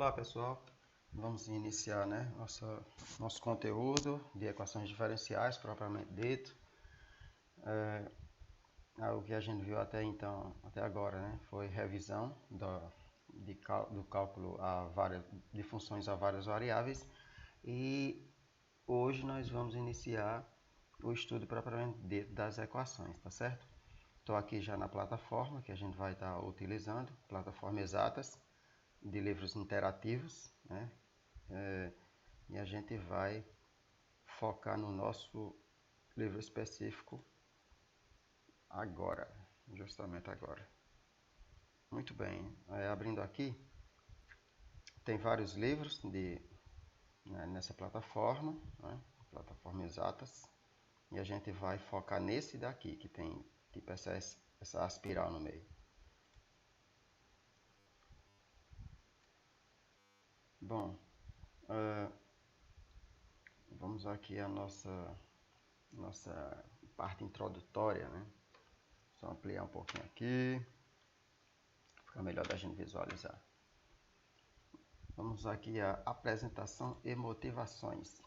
Olá pessoal, vamos iniciar nosso conteúdo de equações diferenciais propriamente dito. O que a gente viu até agora, foi revisão do cálculo de funções a várias variáveis, e hoje nós vamos iniciar o estudo propriamente dito das equações, tá certo? Estou aqui já na plataforma que a gente vai estar utilizando, plataforma Exatas, de livros interativos, né? E a gente vai focar no nosso livro específico agora, justamente agora. Muito bem, abrindo aqui, tem vários livros nessa plataforma, né? Plataforma Exatas, e a gente vai focar nesse daqui, que tem tipo essa espiral no meio. Bom, vamos aqui à nossa parte introdutória, né? Só ampliar um pouquinho aqui, fica melhor da gente visualizar. Vamos aqui à apresentação e motivações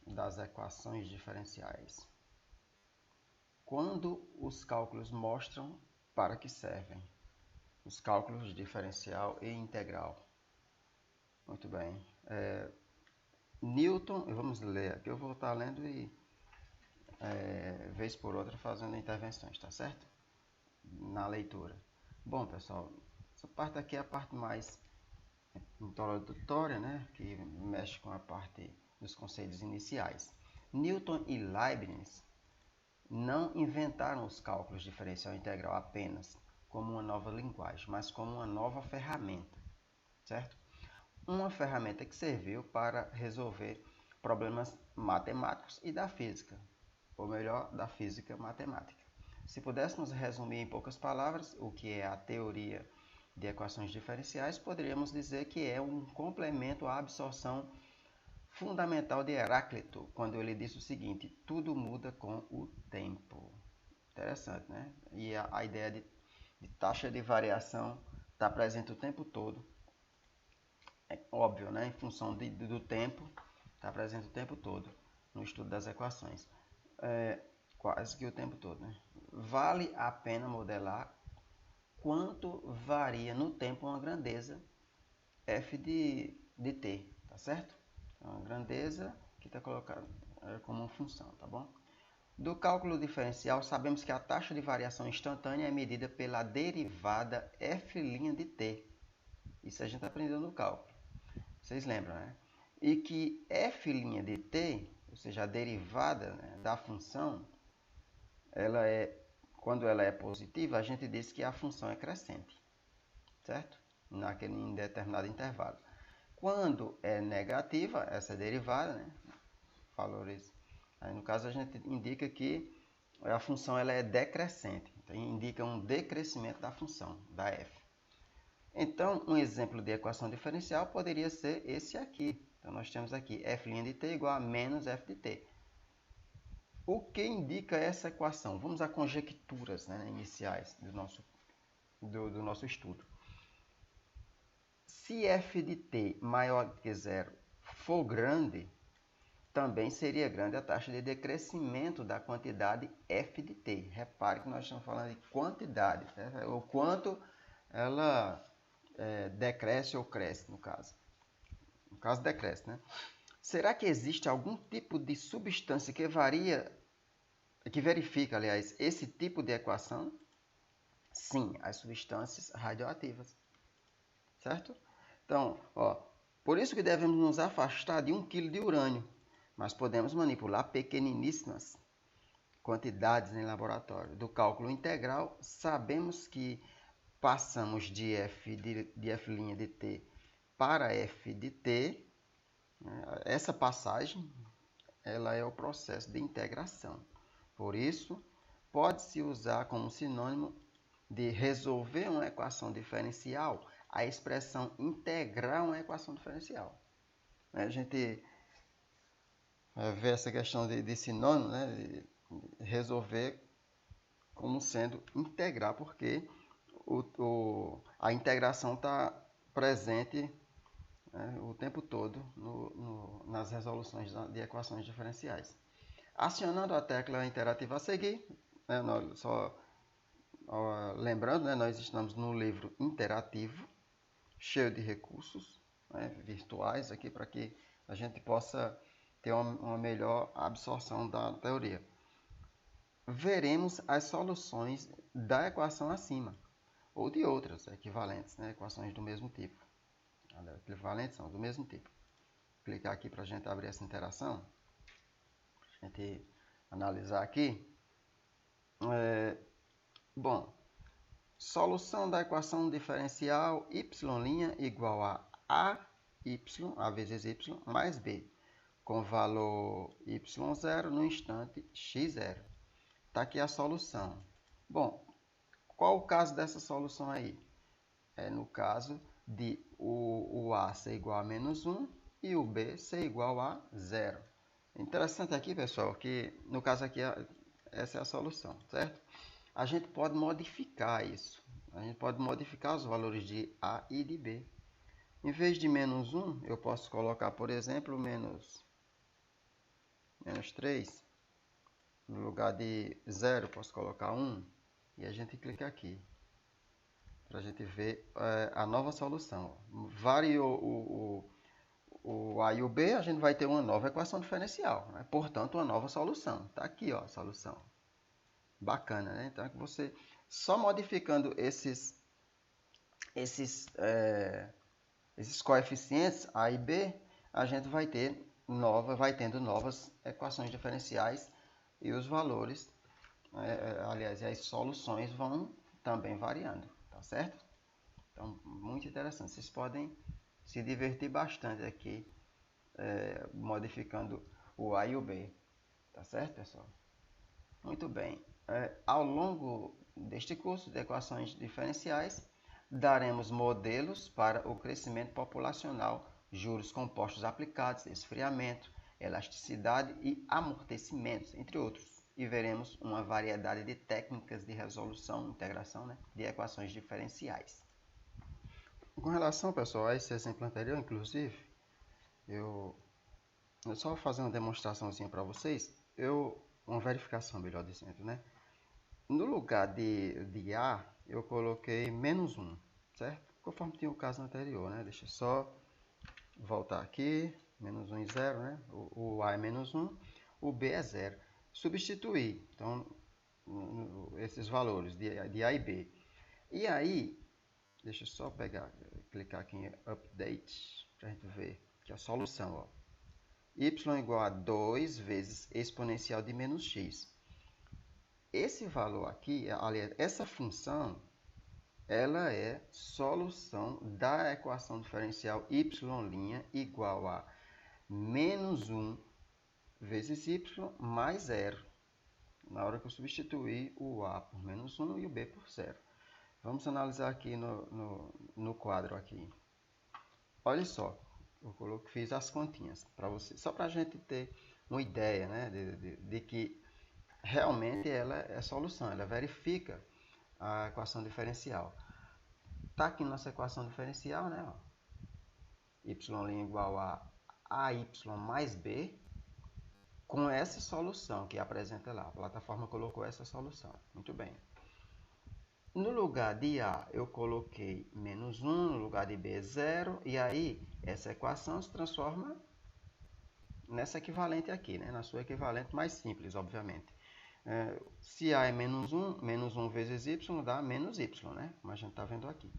das equações diferenciais. Quando os cálculos mostram para que servem? Os cálculos de diferencial e integral. Muito bem. Newton, vamos ler aqui, eu vou estar lendo e vez por outra fazendo intervenções, tá certo? Na leitura. Bom, pessoal, essa parte aqui é a parte mais introdutória, né? Que mexe com a parte dos conceitos iniciais. Newton e Leibniz não inventaram os cálculos diferencial e integral apenas como uma nova linguagem, mas como uma nova ferramenta, certo? Uma ferramenta que serviu para resolver problemas matemáticos e da física, ou melhor, da física matemática. Se pudéssemos resumir em poucas palavras o que é a teoria de equações diferenciais, poderíamos dizer que é um complemento à absorção fundamental de Heráclito, quando ele disse o seguinte: tudo muda com o tempo. Interessante, né? E a ideia de taxa de variação está presente o tempo todo. É óbvio, né? Em função do tempo, está presente o tempo todo no estudo das equações. Quase que o tempo todo, né? Vale a pena modelar quanto varia no tempo uma grandeza f de t, tá certo? É uma grandeza que está colocada como uma função, tá bom? Do cálculo diferencial, sabemos que a taxa de variação instantânea é medida pela derivada f' de t. Isso a gente aprendeu no cálculo. Vocês lembram, né? E que f' de t, ou seja, a derivada, né, da função, quando ela é positiva, a gente diz que a função é crescente, certo? Em determinado intervalo. Quando é negativa, essa derivada, né, valores, aí no caso a gente indica que a função ela é decrescente, então indica um decrescimento da função, da f. Então, um exemplo de equação diferencial poderia ser esse aqui. Então, nós temos aqui f' de t igual a menos f de t. O que indica essa equação? Vamos a conjecturas, né, iniciais do nosso estudo. Se f de t maior que zero for grande, também seria grande a taxa de decrescimento da quantidade f de t. Repare que nós estamos falando de quantidade, né? O quanto ela decresce ou cresce, no caso. No caso, decresce, né? Será que existe algum tipo de substância que verifica, aliás, esse tipo de equação? Sim, as substâncias radioativas, certo? Então, por isso que devemos nos afastar de 1 kg de urânio, mas podemos manipular pequeniníssimas quantidades em laboratório. Do cálculo integral, sabemos que passamos de f' de t para f de t. Essa passagem ela é o processo de integração. Por isso, pode-se usar como sinônimo de resolver uma equação diferencial a expressão integrar uma equação diferencial. A gente vê essa questão de sinônimo, né, de resolver como sendo integrar, porque a integração está presente né, o tempo todo nas resoluções de equações diferenciais. Acionando a tecla interativa a seguir, né, lembrando, né, nós estamos no livro interativo, cheio de recursos, né, virtuais aqui para que a gente possa ter uma melhor absorção da teoria. Veremos as soluções da equação acima, ou de outras equivalentes, né, equações do mesmo tipo. Equivalentes são do mesmo tipo. Vou clicar aqui para a gente abrir essa interação, para a gente analisar aqui. Bom, solução da equação diferencial y' igual a a vezes y mais b, com valor y0 no instante x0. Está aqui a solução. Bom, qual o caso dessa solução aí? É no caso de o a ser igual a menos 1 e o b ser igual a 0. Interessante aqui, pessoal, que no caso aqui essa é a solução, certo? A gente pode modificar isso. A gente pode modificar os valores de a e de b. Em vez de menos 1, eu posso colocar, por exemplo, menos 3. No lugar de 0, eu posso colocar 1. E a gente clica aqui, para a gente ver a nova solução. Variou o a e o b, a gente vai ter uma nova equação diferencial, né? Portanto, uma nova solução. Está aqui, ó, a solução. Bacana, né? Então, você só modificando esses coeficientes A e B, a gente vai tendo novas equações diferenciais e os valores, aliás, as soluções vão também variando, tá certo? Então, muito interessante. Vocês podem se divertir bastante aqui, modificando o A e o B, tá certo, pessoal? Muito bem. Ao longo deste curso de equações diferenciais, daremos modelos para o crescimento populacional, juros compostos aplicados, esfriamento, elasticidade e amortecimentos, entre outros. E veremos uma variedade de técnicas de resolução, integração, né, de equações diferenciais. Com relação, pessoal, a esse exemplo anterior, inclusive, eu só vou fazer uma demonstraçãozinha para vocês, uma verificação, melhor dizendo, né? No lugar de A, eu coloquei menos 1, certo? Conforme tinha o caso anterior, né? Deixa eu só voltar aqui, menos 1 e 0, né? O A é menos 1, o B é 0. Substituir, então, esses valores de A e B. E aí, deixa eu só clicar aqui em Update, para a gente ver que a solução, ó. Y igual a 2 vezes exponencial de menos x. Esse valor aqui, aliás, essa função, ela é solução da equação diferencial y' igual a menos 1 vezes y mais 0. Na hora que eu substituir o a por menos 1 e o b por 0. Vamos analisar aqui no quadro aqui. Olha só, eu fiz as continhas para você, só para a gente ter uma ideia, né, de que realmente ela é solução, ela verifica a equação diferencial. Está aqui nossa equação diferencial, né? Y' igual a AY mais B, com essa solução que apresenta lá. A plataforma colocou essa solução. Muito bem. No lugar de A, eu coloquei menos 1, no lugar de B, 0. E aí, essa equação se transforma nessa equivalente aqui, né? Na sua equivalente mais simples, obviamente. Se A é menos 1 vezes Y dá menos Y, né? Como a gente está vendo aqui.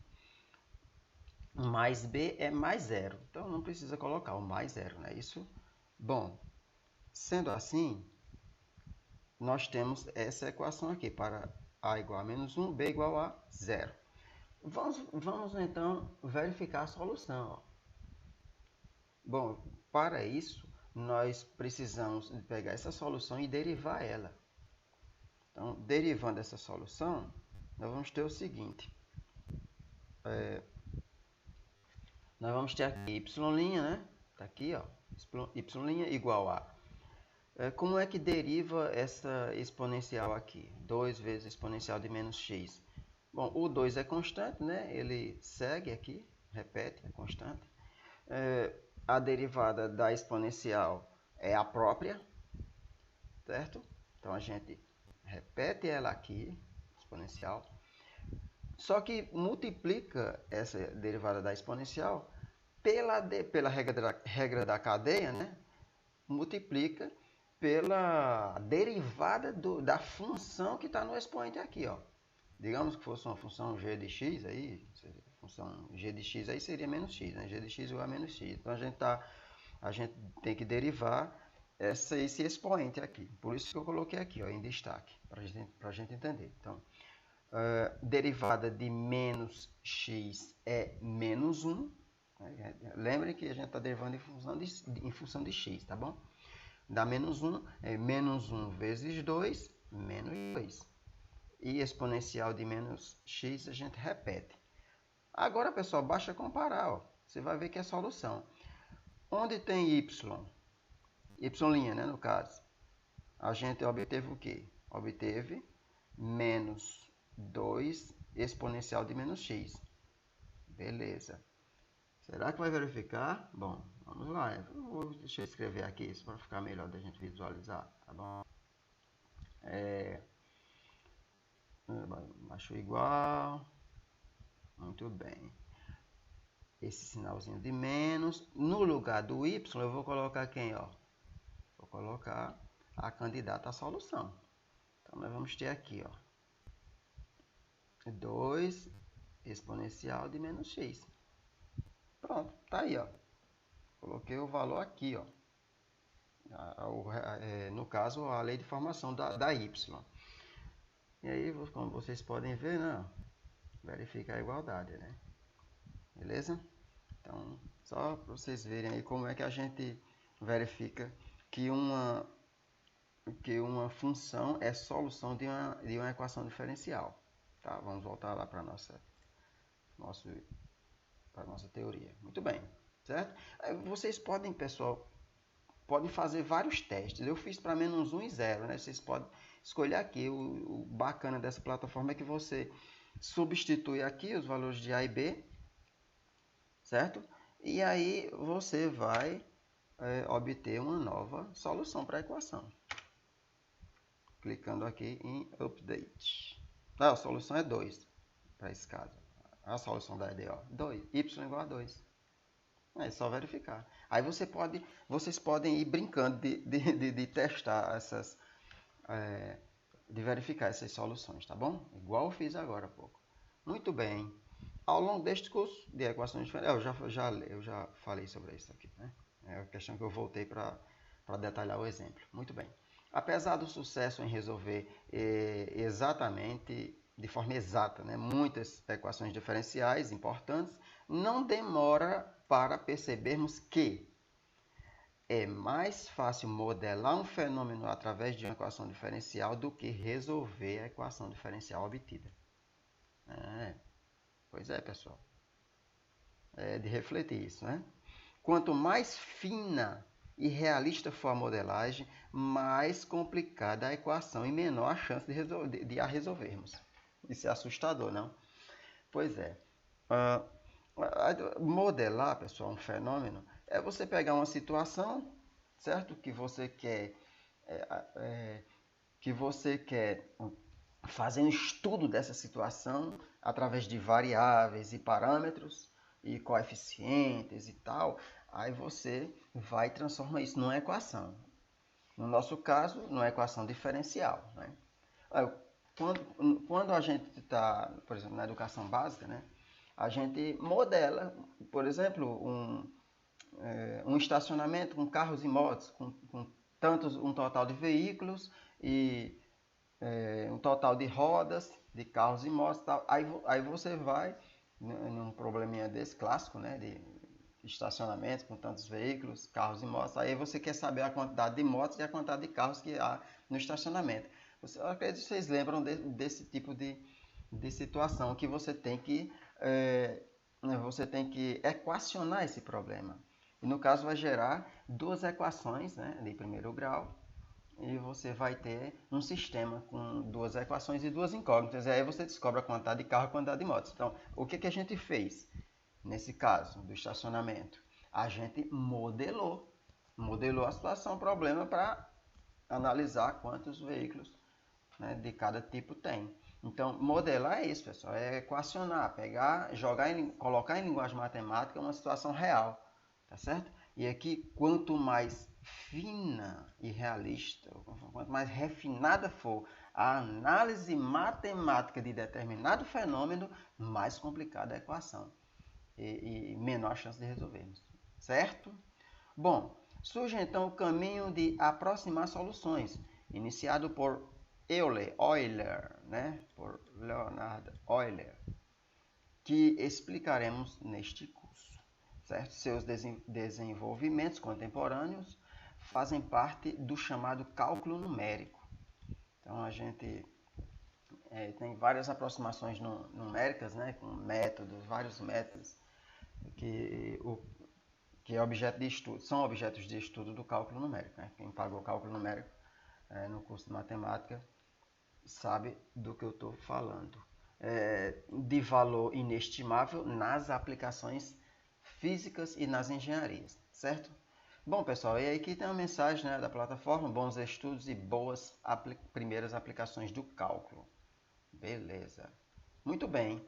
Mais B é mais 0. Então, não precisa colocar o mais 0, não é isso? Bom, sendo assim, nós temos essa equação aqui para A igual a menos 1, B igual a 0. Vamos então verificar a solução. Ó. Bom, para isso, nós precisamos pegar essa solução e derivar ela. Então, derivando essa solução, nós vamos ter o seguinte. Nós vamos ter aqui y', né? Está aqui, ó. Y' igual a... como é que deriva essa exponencial aqui? 2 vezes exponencial de menos x. Bom, o 2 é constante, né? Ele segue aqui, repete, é constante. A derivada da exponencial é a própria, certo? Então a gente repete ela aqui, exponencial, só que multiplica essa derivada da exponencial pela regra da cadeia, né? Multiplica pela derivada da função que está no expoente aqui, ó. Digamos que fosse uma função g de x aí, função g de x aí seria menos x, né? G de x igual a menos x. Então a gente tem que derivar esse expoente aqui. Por isso que eu coloquei aqui, ó, em destaque, para a gente entender. Então, derivada de menos x é menos 1. Né? Lembrem que a gente está derivando em função de x, tá bom? Dá menos 1, é menos 1 vezes 2, menos 2. E exponencial de menos x a gente repete. Agora, pessoal, basta comparar. Ó. Você vai ver que é solução. Onde tem y, y', né, no caso, a gente obteve o quê? Obteve menos 2 exponencial de menos x. Beleza. Será que vai verificar? Bom, vamos lá. Deixa eu escrever aqui isso para ficar melhor da gente visualizar, tá bom? Acho igual. Muito bem. Esse sinalzinho de menos. No lugar do y, eu vou colocar quem, ó? Vou colocar a candidata à solução. Então, nós vamos ter aqui, ó, 2 exponencial de menos x. Pronto, tá aí, ó. Coloquei o valor aqui, ó. No caso, a lei de formação da y. E aí, como vocês podem ver, né? Verifica a igualdade, né? Beleza? Então, só para vocês verem aí como é que a gente verifica que uma função é solução de uma equação diferencial. Tá? Vamos voltar lá para a nossa teoria. Muito bem, certo? Vocês podem, pessoal, podem fazer vários testes. Eu fiz para menos 1 e 0, né? Vocês podem escolher aqui. O bacana dessa plataforma é que você substitui aqui os valores de A e B, certo? E aí você vai obter uma nova solução para a equação. Clicando aqui em Update. A solução é 2 para esse caso. A solução da EDO, 2, y igual a 2. É só verificar. Aí vocês podem ir brincando de testar essas, de verificar essas soluções, tá bom? Igual eu fiz agora há pouco. Muito bem. Ao longo deste curso de equações diferentes, eu já falei sobre isso aqui, né? É a questão que eu voltei para detalhar o exemplo. Muito bem. Apesar do sucesso em resolver de forma exata, né, muitas equações diferenciais importantes, não demora para percebermos que é mais fácil modelar um fenômeno através de uma equação diferencial do que resolver a equação diferencial obtida. Pois é, pessoal. É de refletir isso, né? Quanto mais fina e realista for a modelagem, mais complicada a equação e menor a chance de a resolvermos. Isso é assustador, não? Pois é. Modelar, pessoal, um fenômeno é você pegar uma situação, certo? Que você quer fazer um estudo dessa situação através de variáveis e parâmetros e coeficientes e tal. Aí você vai transformar isso numa equação. No nosso caso, numa equação diferencial, né? Quando a gente está, por exemplo, na educação básica, né, a gente modela, por exemplo, um estacionamento com carros e motos, com um total de veículos e um total de rodas, de carros e motos. Tal. Aí você vai num probleminha desse clássico, né, de estacionamentos com tantos veículos, carros e motos. Aí você quer saber a quantidade de motos e a quantidade de carros que há no estacionamento. Eu acredito que vocês lembram desse tipo de situação que você tem que equacionar esse problema. E no caso vai gerar duas equações, né, de primeiro grau, e você vai ter um sistema com duas equações e duas incógnitas. E aí você descobre a quantidade de carro e a quantidade de motos. Então, o que a gente fez nesse caso do estacionamento? A gente modelou a situação, o problema, para analisar quantos veículos, né, de cada tipo tem. Então, modelar é isso, pessoal, é equacionar, pegar, colocar em linguagem matemática uma situação real, tá certo? E aqui, quanto mais fina e realista, quanto mais refinada for a análise matemática de determinado fenômeno, mais complicada a equação e menor a chance de resolvermos, certo? Bom, surge então o caminho de aproximar soluções, iniciado por Euler, né? Por Leonhard Euler, que explicaremos neste curso, certo? Seus desenvolvimentos contemporâneos fazem parte do chamado cálculo numérico. Então a gente tem várias aproximações numéricas, né? Com métodos, vários métodos que é objeto de estudo, são objetos de estudo do cálculo numérico, né? Quem pagou cálculo numérico no curso de matemática sabe do que eu estou falando. De valor inestimável nas aplicações físicas e nas engenharias, certo? Bom, pessoal, e aí aqui tem uma mensagem, né, da plataforma: bons estudos e boas primeiras aplicações do cálculo. Beleza. Muito bem.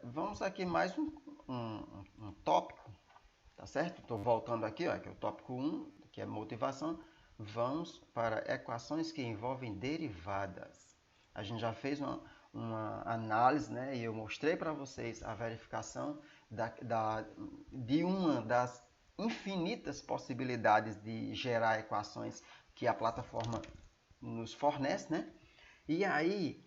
Vamos aqui mais um tópico, tá certo? Estou voltando aqui, ó, que é o tópico 1, que é motivação. Vamos para equações que envolvem derivadas. A gente já fez uma análise, né, e eu mostrei para vocês a verificação de uma das infinitas possibilidades de gerar equações que a plataforma nos fornece, né? E aí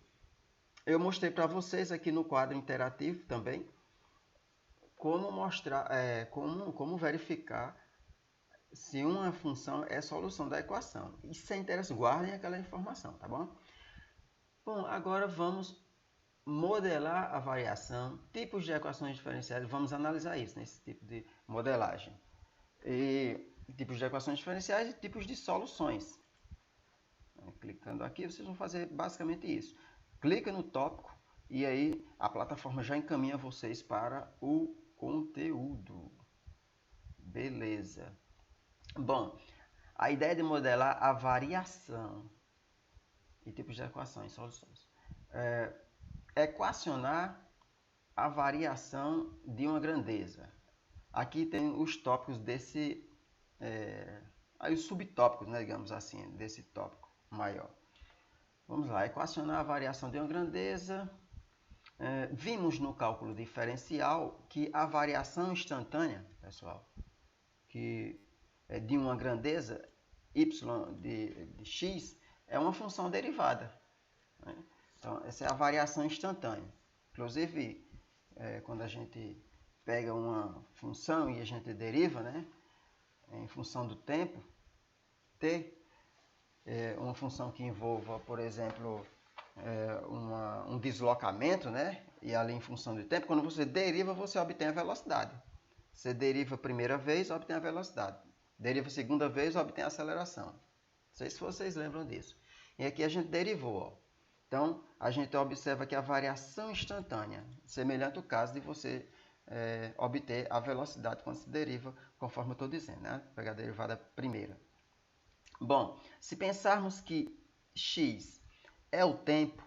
eu mostrei para vocês aqui no quadro interativo também como mostrar, como verificar se uma função é solução da equação. Isso é interessante, guardem aquela informação, tá bom? Bom, agora vamos modelar a variação, tipos de equações diferenciais, vamos analisar isso nesse tipo de modelagem. E tipos de equações diferenciais e tipos de soluções. Clicando aqui, vocês vão fazer basicamente isso. Clica no tópico e aí a plataforma já encaminha vocês para o conteúdo. Beleza. Bom, a ideia de modelar a variação e tipos de equações, soluções. Equacionar a variação de uma grandeza. Aqui tem os tópicos desse... aí os subtópicos, né, digamos assim, desse tópico maior. Vamos lá, equacionar a variação de uma grandeza. Vimos no cálculo diferencial que a variação instantânea, pessoal, que é de uma grandeza y de x, é uma função derivada, né? Então, essa é a variação instantânea. Inclusive, quando a gente pega uma função e a gente deriva, né, em função do tempo, t, uma função que envolva, por exemplo, um deslocamento, né, e ali em função do tempo, quando você deriva, você obtém a velocidade. Você deriva a primeira vez, obtém a velocidade. Deriva a segunda vez, obtém a aceleração. Não sei se vocês lembram disso. E aqui a gente derivou, ó. Então, a gente observa que a variação instantânea, semelhante ao caso de você obter a velocidade quando se deriva, conforme eu estou dizendo, né? Vou pegar a derivada primeira. Bom, se pensarmos que x é o tempo,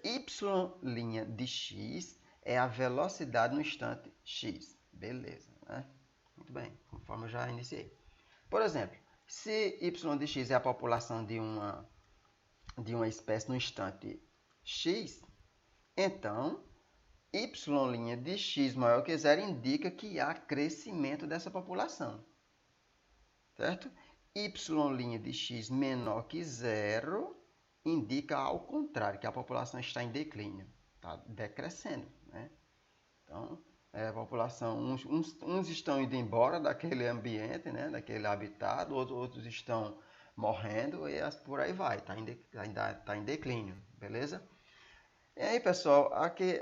y' de x é a velocidade no instante x. Beleza, né? Muito bem, conforme eu já iniciei. Por exemplo, se y de x é a população de uma espécie no instante x, então y' de x maior que zero indica que há crescimento dessa população, certo? Y' de x menor que zero indica ao contrário, que a população está em declínio, está decrescendo, né? Então, a população, uns estão indo embora daquele ambiente, né, daquele habitat, outros estão morrendo e por aí vai, está em declínio, beleza? E aí, pessoal, aqui,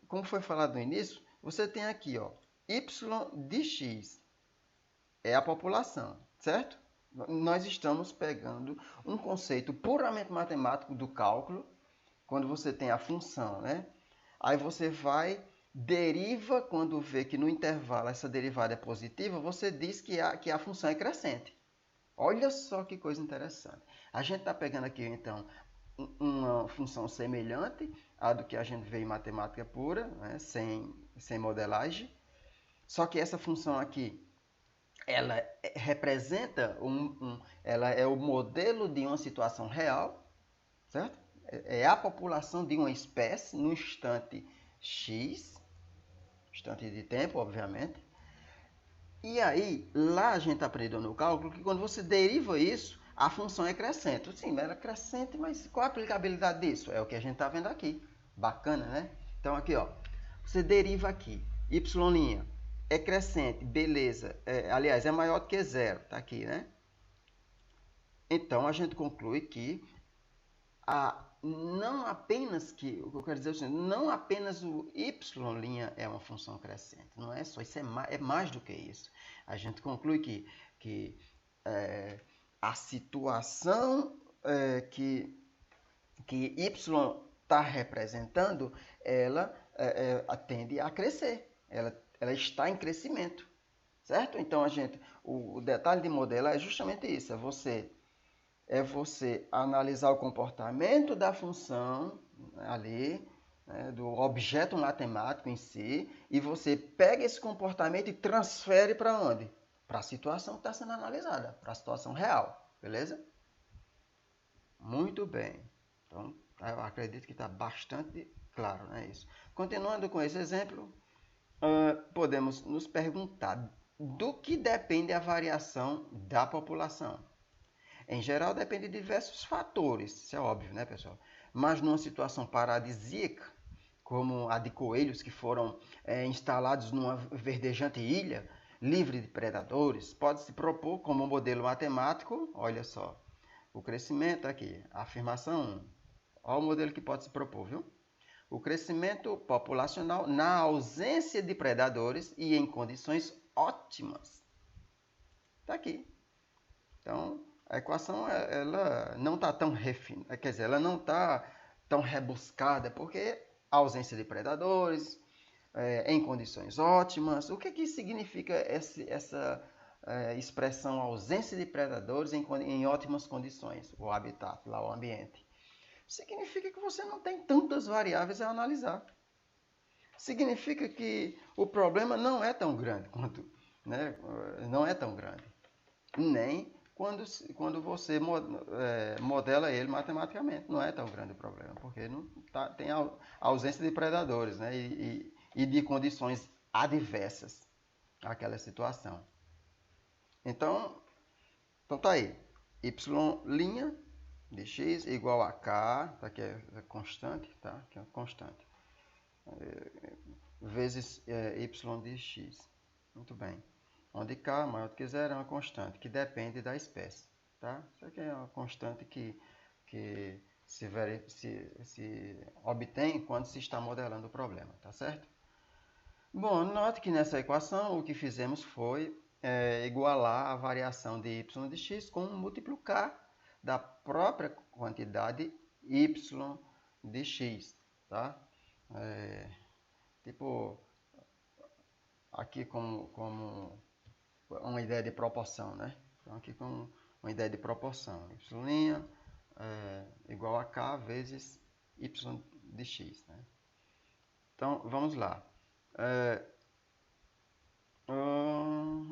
como foi falado no início, você tem aqui, ó, y de x é a população, certo? Nós estamos pegando um conceito puramente matemático do cálculo, quando você tem a função, né? Aí você vai deriva, quando vê que no intervalo essa derivada é positiva, você diz que a função é crescente. Olha só que coisa interessante. A gente está pegando aqui, então, uma função semelhante à do que a gente vê em matemática pura, né, sem modelagem. Só que essa função aqui, ela representa, ela é o modelo de uma situação real, certo? É a população de uma espécie no instante X, instante de tempo, obviamente. E aí, lá a gente aprendeu no cálculo que quando você deriva isso, a função é crescente. Sim, ela é crescente, mas qual a aplicabilidade disso? É o que a gente está vendo aqui. Bacana, né? Então aqui, ó, você deriva aqui, y' é crescente, beleza. Aliás, é maior do que zero, tá aqui, né? Então a gente conclui que não apenas que, o que eu quero dizer é o seguinte, não apenas o y' é uma função crescente, não é só, isso é mais do que isso. A gente conclui que a situação que y está representando, ela tende a crescer, ela está em crescimento, certo? Então, o detalhe de modelar é justamente isso, é você analisar o comportamento da função ali, né, do objeto matemático em si, e você pega esse comportamento e transfere para onde? Para a situação que está sendo analisada, para a situação real, beleza? Muito bem. Então, eu acredito que está bastante claro, né, isso. Continuando com esse exemplo, podemos nos perguntar do que depende a variação da população. Em geral, depende de diversos fatores, isso é óbvio, né, pessoal? Mas numa situação paradisíaca, como a de coelhos que foram instalados numa verdejante ilha, livre de predadores, pode-se propor como modelo matemático, olha só, o crescimento aqui, a afirmação 1. Olha o modelo que pode se propor, viu? O crescimento populacional na ausência de predadores e em condições ótimas. Está aqui. Então, a equação ela não está tão refinada, quer dizer, ela não está tão rebuscada, porque a ausência de predadores, em condições ótimas. O que significa essa expressão ausência de predadores em ótimas condições? O habitat, lá o ambiente. Significa que você não tem tantas variáveis a analisar. Significa que o problema não é tão grande quanto, né? Não é tão grande. Nem quando você modela ele matematicamente. Não é tão grande o problema, porque não tem a ausência de predadores, né? E de condições adversas àquela situação. Então tá aí. Y' de x igual a k, tá aqui é constante, tá? Aqui é constante. Vezes y de x. Muito bem. Onde k maior do que zero é uma constante que depende da espécie, tá? Isso aqui é uma constante que se obtém quando se está modelando o problema, tá certo? Bom, note que nessa equação o que fizemos foi igualar a variação de y de x com um múltiplo k da própria quantidade y de x, tá? Tipo, aqui como uma ideia de proporção, né? Então, aqui com uma ideia de proporção. Y' igual a k vezes y de x, né? Então, vamos lá.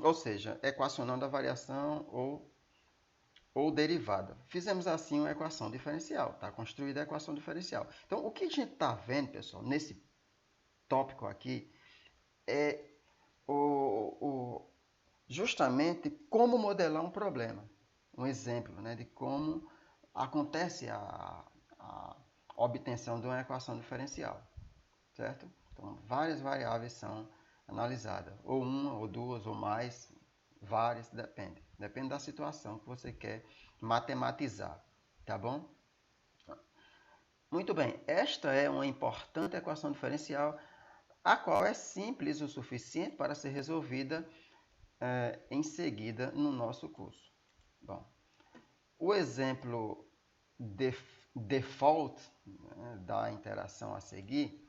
Ou seja, equacionando a variação ou derivada. Fizemos assim uma equação diferencial. Está construída a equação diferencial. Então, o que a gente está vendo, pessoal, nesse tópico aqui, é justamente como modelar um problema. Um exemplo, né, de como acontece a obtenção de uma equação diferencial. Certo? Então, várias variáveis são analisadas. Ou uma, ou duas, ou mais, várias, depende. Depende da situação que você quer matematizar. Tá bom? Muito bem. Esta é uma importante equação diferencial, a qual é simples o suficiente para ser resolvida em seguida no nosso curso. Bom, o exemplo default, né, da interação a seguir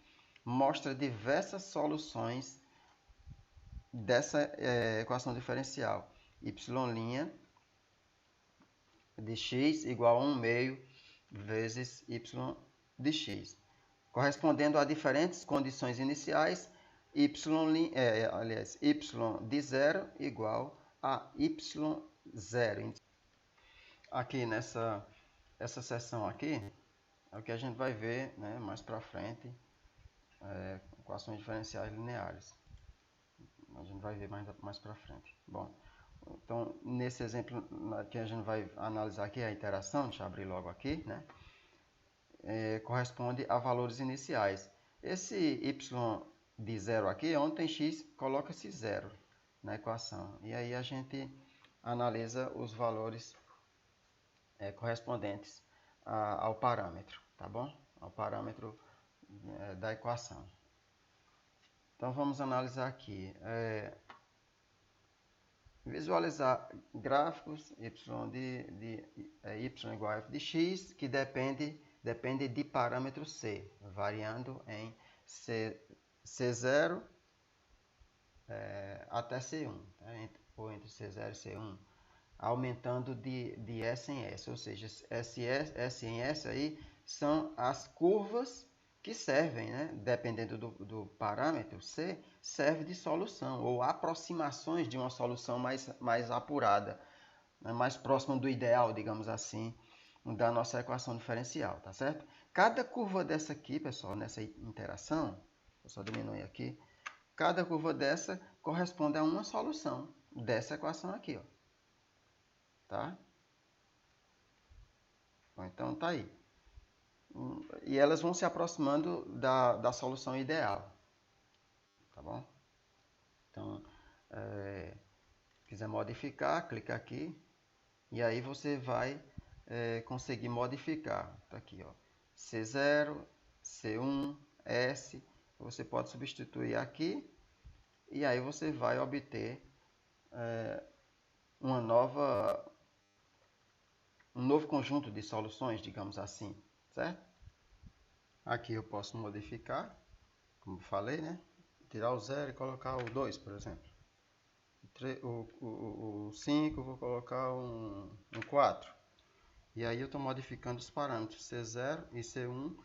mostra diversas soluções dessa equação diferencial. Y' de x igual a 1 meio vezes y de x, correspondendo a diferentes condições iniciais, y de 0 igual a y0. Aqui essa seção aqui é o que a gente vai ver, né, mais para frente, equações diferenciais lineares. A gente vai ver mais para frente. Bom, então nesse exemplo que a gente vai analisar aqui, a interação, deixa eu abrir logo aqui, né, corresponde a valores iniciais. Esse y de 0 aqui, onde tem x, coloca-se 0 na equação. E aí a gente analisa os valores correspondentes ao parâmetro, tá bom? Ao parâmetro da equação. Então vamos analisar aqui. Visualizar gráficos y igual a f de x, que depende de parâmetro c, variando em C0 até C1, tá? Ou entre C0 e C1, aumentando de S em S, ou seja, S em S aí são as curvas que servem, né? Dependendo do parâmetro C, serve de solução, ou aproximações de uma solução mais apurada, né? Mais próxima do ideal, digamos assim, da nossa equação diferencial, tá certo? Cada curva dessa aqui, pessoal, nessa interação, vou só diminuir aqui, cada curva dessa corresponde a uma solução dessa equação aqui, ó. Tá? Bom, então tá aí. E elas vão se aproximando da solução ideal. Tá bom? Então, quiser modificar, clica aqui. E aí você vai conseguir modificar. Tá aqui, ó. C0, C1, S. Você pode substituir aqui. E aí você vai obter um novo conjunto de soluções, digamos assim, certo? Aqui eu posso modificar, como falei, né? Tirar o 0 e colocar o 2, por exemplo. O 5 vou colocar um 4. E aí eu estou modificando os parâmetros C0 e C1,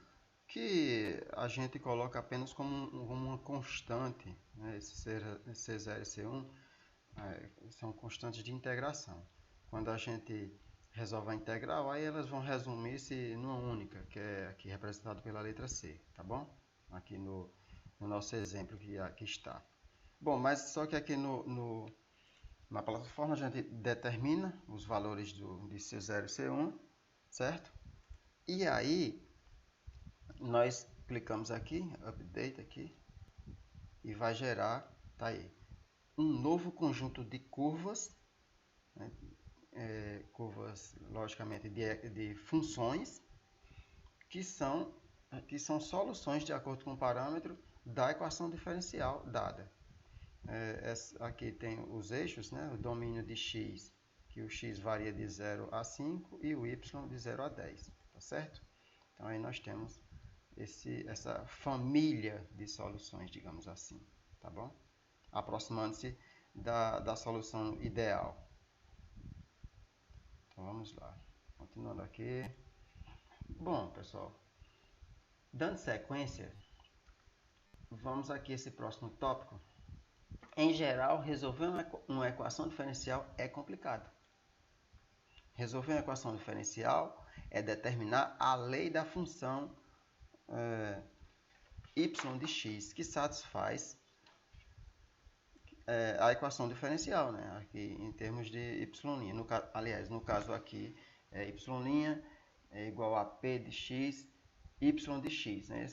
que a gente coloca apenas como uma constante, né? Esse C0 e C1 são constantes de integração. Quando a gente resolve a integral, aí elas vão resumir-se numa única, que é aqui representado pela letra C, tá bom? Aqui no nosso exemplo que aqui está. Bom, mas só que aqui na plataforma a gente determina os valores de C0 e C1, certo? E aí nós clicamos aqui, update aqui, e vai gerar, tá aí, um novo conjunto de curvas, né? Curvas, logicamente, de funções, que são soluções de acordo com o parâmetro da equação diferencial dada. Aqui tem os eixos, né? O domínio de x, que o x varia de 0 a 5, e o y de 0 a 10, tá certo? Então aí nós temos essa família de soluções, digamos assim, tá bom? Aproximando-se da solução ideal. Então vamos lá, continuando aqui. Bom, pessoal, dando sequência, vamos aqui a esse próximo tópico. Em geral, resolver uma equação diferencial é complicado. Resolver uma equação diferencial é determinar a lei da função y de x, que satisfaz a equação diferencial, né? Aqui em termos de y'. Aliás, no caso aqui, y' é igual a p de x, y de x, né?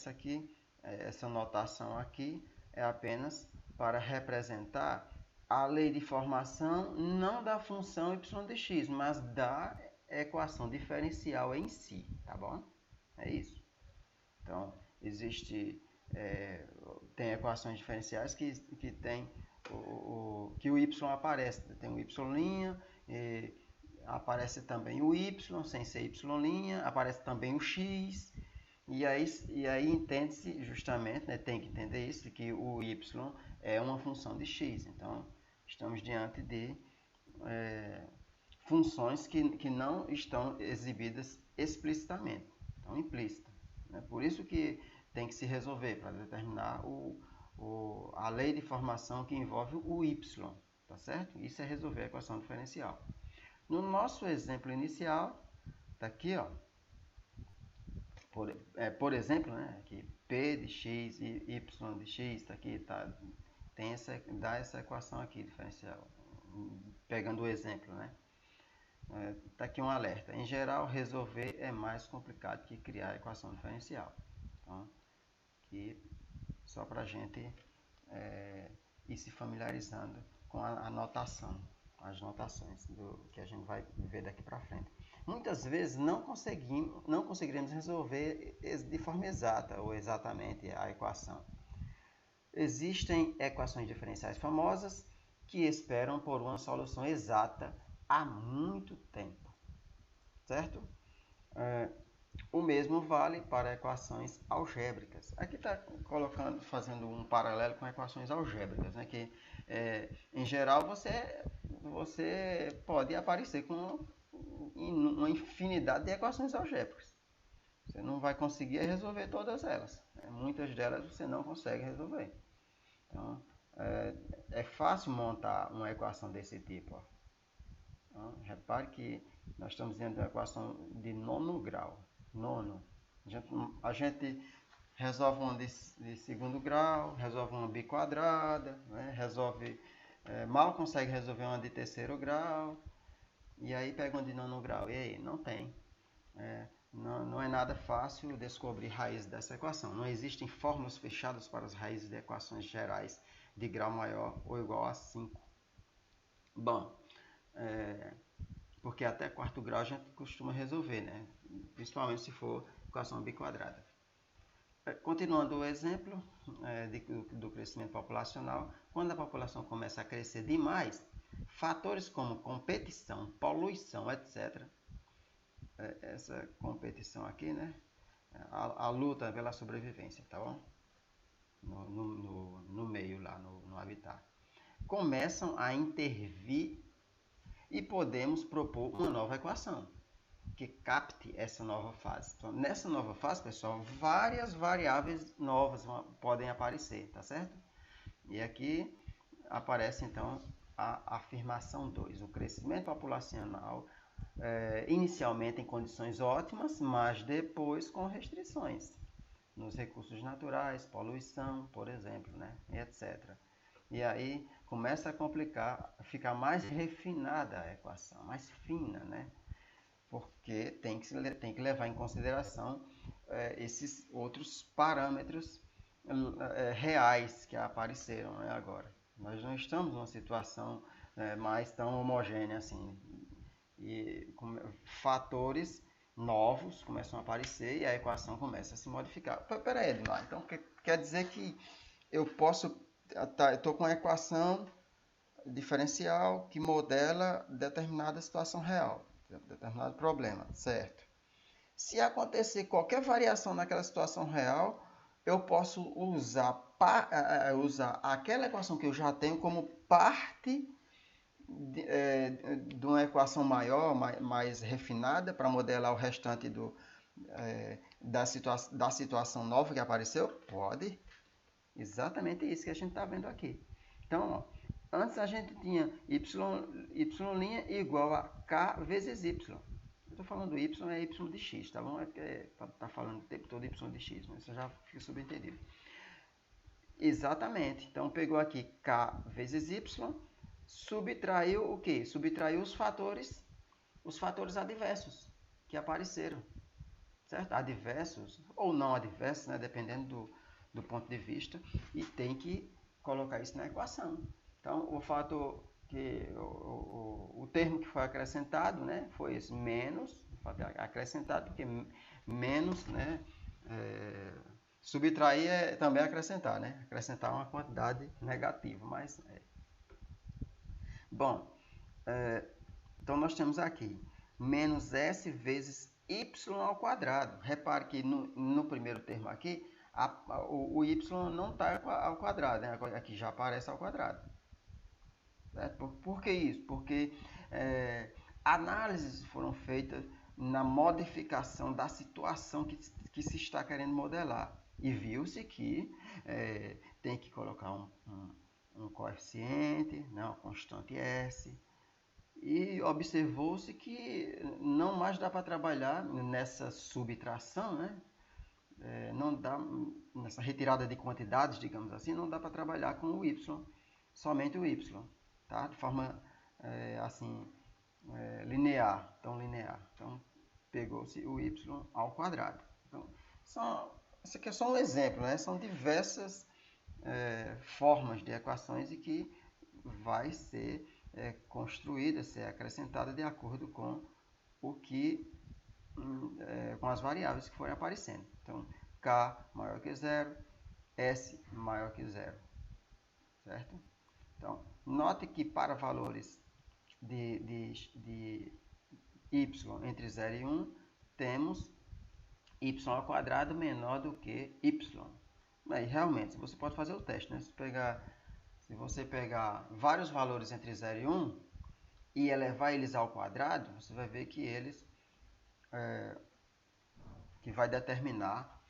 Essa notação aqui é apenas para representar a lei de formação, não da função y de x, mas da equação diferencial em si, tá bom? É isso. Então, tem equações diferenciais que tem que o y aparece, tem o y', aparece também o y, sem ser y', aparece também o x, E aí entende-se justamente, né, tem que entender isso, que o y é uma função de x. Então, estamos diante de funções que não estão exibidas explicitamente, estão implícitas. Né? Por isso que tem que se resolver para determinar a lei de formação que envolve o y, tá certo? Isso é resolver a equação diferencial. No nosso exemplo inicial, está aqui, ó, por exemplo, né, aqui P de x e y de x, está aqui, dá essa equação aqui, diferencial, pegando o exemplo, né? Está aqui um alerta. Em geral, resolver é mais complicado que criar a equação diferencial. Então, aqui, só para a gente ir se familiarizando com a notação, as notações que a gente vai ver daqui para frente. Muitas vezes não conseguiremos resolver de forma exata ou exatamente a equação. Existem equações diferenciais famosas que esperam por uma solução exata há muito tempo, certo? O mesmo vale para equações algébricas. Aqui está fazendo um paralelo com equações algébricas, né? Que em geral você pode aparecer com uma infinidade de equações algébricas. Você não vai conseguir resolver todas elas. Muitas delas você não consegue resolver. Então, é fácil montar uma equação desse tipo. Ó. Então, repare que nós estamos dentro de uma equação de nono grau. Nono. A gente resolve uma de segundo grau, resolve uma biquadrada, né? Mal consegue resolver uma de terceiro grau, e aí pega uma de nono grau. E aí? Não tem. Não é nada fácil descobrir raiz dessa equação. Não existem fórmulas fechadas para as raízes de equações gerais de grau maior ou igual a 5. Bom, porque até quarto grau a gente costuma resolver, né? Principalmente se for equação biquadrada. Continuando o exemplo do crescimento populacional, quando a população começa a crescer demais, fatores como competição, poluição, etc., essa competição aqui, né? A luta pela sobrevivência, tá bom? No meio lá, no habitat. Começam a intervir e podemos propor uma nova equação que capte essa nova fase. Então, nessa nova fase, pessoal, várias variáveis novas podem aparecer, tá certo? E aqui aparece, então, a afirmação 2. O crescimento populacional inicialmente em condições ótimas, mas depois com restrições nos recursos naturais, poluição, por exemplo, né? etc. E aí começa a complicar, ficar mais refinada a equação, mais fina, né? Porque tem que levar em consideração esses outros parâmetros reais que apareceram, né, agora. Nós não estamos numa situação mais tão homogênea assim. E fatores novos começam a aparecer e a equação começa a se modificar. Espera aí, Edmar, então quer dizer que eu estou com a equação diferencial que modela determinada situação real, determinado problema, certo? Se acontecer qualquer variação naquela situação real, eu posso usar aquela equação que eu já tenho como parte de uma equação maior, mais refinada, para modelar o restante da situação nova que apareceu? Pode. Exatamente isso que a gente está vendo aqui. Então, ó, antes a gente tinha y' igual a k vezes y. Eu estou falando y é y de x, tá bom? É porque está falando o tempo todo y de x, mas isso já fica subentendido. Exatamente. Então, pegou aqui k vezes y, subtraiu o quê? Subtraiu os fatores adversos que apareceram, certo? Adversos ou não adversos, né? Dependendo do ponto de vista, e tem que colocar isso na equação. Então, o fator o termo que foi acrescentado, né? Foi esse menos, acrescentado, porque menos, né? Subtrair é também acrescentar, né? Acrescentar uma quantidade negativa, mas bom, então nós temos aqui menos S vezes y ao quadrado. Repare que no primeiro termo aqui, o y não está ao quadrado, né? Aqui já aparece ao quadrado. Certo? Por que isso? Porque análises foram feitas na modificação da situação que se está querendo modelar. E viu-se que tem que colocar um coeficiente, né, uma constante S, e observou-se que não mais dá para trabalhar nessa subtração, né? Não dá, nessa retirada de quantidades, digamos assim, não dá para trabalhar com o y, somente o y, tá? De forma assim, linear, tão linear. Então, pegou-se o y ao quadrado. Então, esse aqui é só um exemplo, né? São diversas formas de equações e que vai ser construída, ser acrescentada de acordo com o que com as variáveis que forem aparecendo. Então, k maior que zero, s maior que zero, certo? Então, note que para valores de y entre 0 e 1, temos y ao quadrado menor do que y. Mas, realmente, você pode fazer o teste, né? Se você pegar vários valores entre 0 e 1 e elevar eles ao quadrado, você vai ver que que vai determinar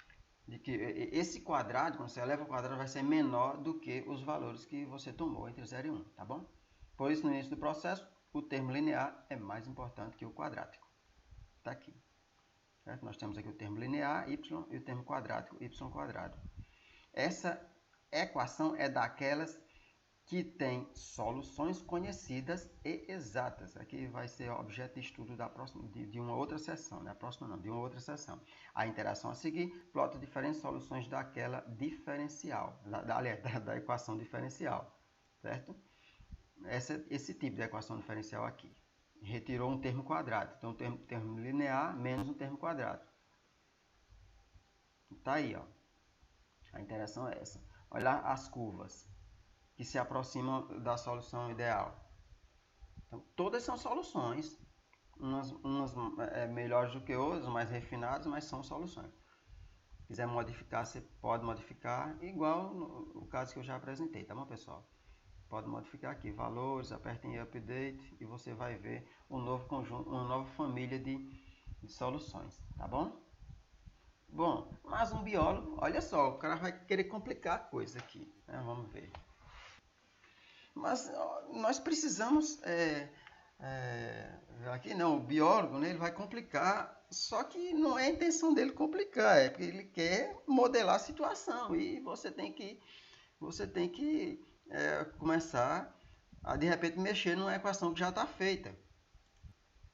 de que esse quadrado, quando você eleva ao quadrado, vai ser menor do que os valores que você tomou entre 0 e 1, tá bom? Por isso, no início do processo, o termo linear é mais importante que o quadrático. Está aqui. Certo? Nós temos aqui o termo linear, y, e o termo quadrático, y quadrado. Essa equação é daquelas que tem soluções conhecidas e exatas. Aqui vai ser objeto de estudo de uma outra sessão, né? A próxima não, de uma outra sessão. A interação a seguir, plota diferentes soluções daquela diferencial, da equação diferencial, certo? Esse tipo de equação diferencial aqui. Retirou um termo quadrado, então termo linear menos um termo quadrado. Tá aí, ó. A interação é essa. Olha as curvas que se aproximam da solução ideal. Então, todas são soluções, umas melhores do que outras, mais refinadas, mas são soluções. Se quiser modificar, você pode modificar, igual no caso que eu já apresentei, tá bom, pessoal? Pode modificar aqui, valores, aperta em Update e você vai ver um novo conjunto, uma nova família de soluções, tá bom? Bom, mas um biólogo, olha só, o cara vai querer complicar a coisa aqui, né? Vamos ver. Mas nós precisamos, aqui não, o biólogo, né, ele vai complicar, só que não é a intenção dele complicar, é porque ele quer modelar a situação e você tem que começar a, de repente, mexer numa equação que já está feita,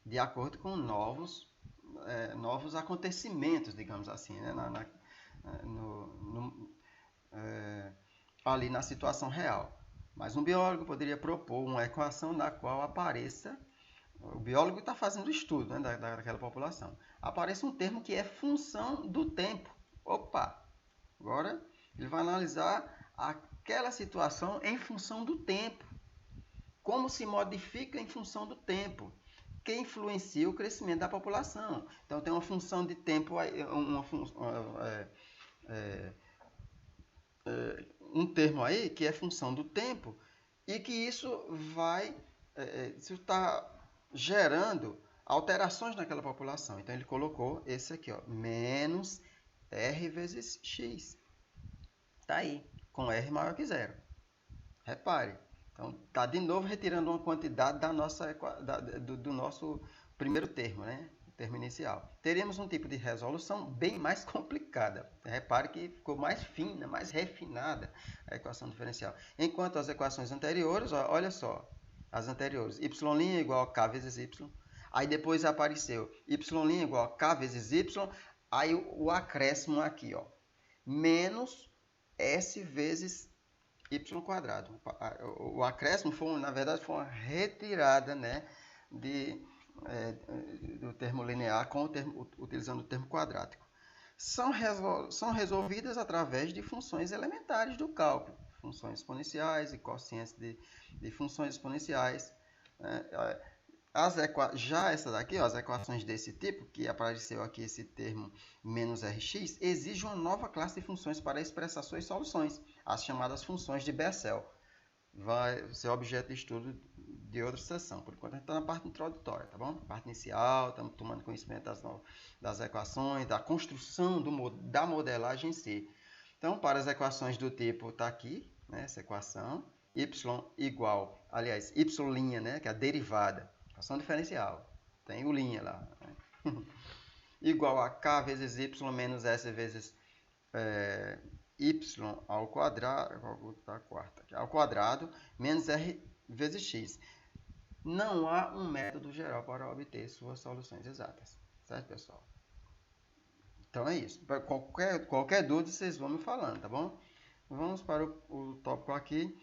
de acordo com novos acontecimentos, digamos assim, né, ali na situação real. Mas um biólogo poderia propor uma equação na qual apareça, o biólogo está fazendo o estudo, né, daquela população, apareça um termo que é função do tempo. Opa! Agora ele vai analisar aquela situação em função do tempo. Como se modifica em função do tempo, que influencia o crescimento da população. Então tem uma função de tempo, um termo aí que é função do tempo e que isso está gerando alterações naquela população. Então ele colocou esse aqui, ó, menos R vezes X. Está aí, com R maior que zero. Repare. Então está de novo retirando uma quantidade do nosso primeiro termo, né? Termo inicial. Teremos um tipo de resolução bem mais complicada. Repare que ficou mais fina, mais refinada a equação diferencial. Enquanto as equações anteriores, olha só, as anteriores, y' igual a k vezes y, aí depois apareceu y' igual a k vezes y, aí o acréscimo aqui, ó, menos s vezes y quadrado. O acréscimo, na verdade, foi uma retirada, né, do termo linear utilizando o termo quadrático. São resolvidas através de funções elementares do cálculo, funções exponenciais e quocientes de funções exponenciais. Já essa daqui, ó, as equações desse tipo, que apareceu aqui esse termo menos Rx, exige uma nova classe de funções para expressar suas soluções, as chamadas funções de Bessel. Vai ser objeto de estudo de outra sessão. Por enquanto a gente está na parte introdutória, tá bom? Parte inicial, estamos tomando conhecimento das equações, da construção da modelagem em si. Então, para as equações do tipo, está aqui, né, essa equação, y igual, aliás, y', né, que é a derivada, equação diferencial, tem o linha lá, né? Igual a k vezes y menos s vezes y ao quadrado, ao quadrado, menos r vezes x. Não há um método geral para obter suas soluções exatas, certo, pessoal? Então é isso. Para qualquer dúvida, vocês vão me falando, tá bom? Vamos para o tópico aqui.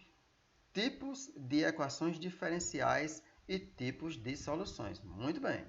Tipos de equações diferenciais e tipos de soluções. Muito bem.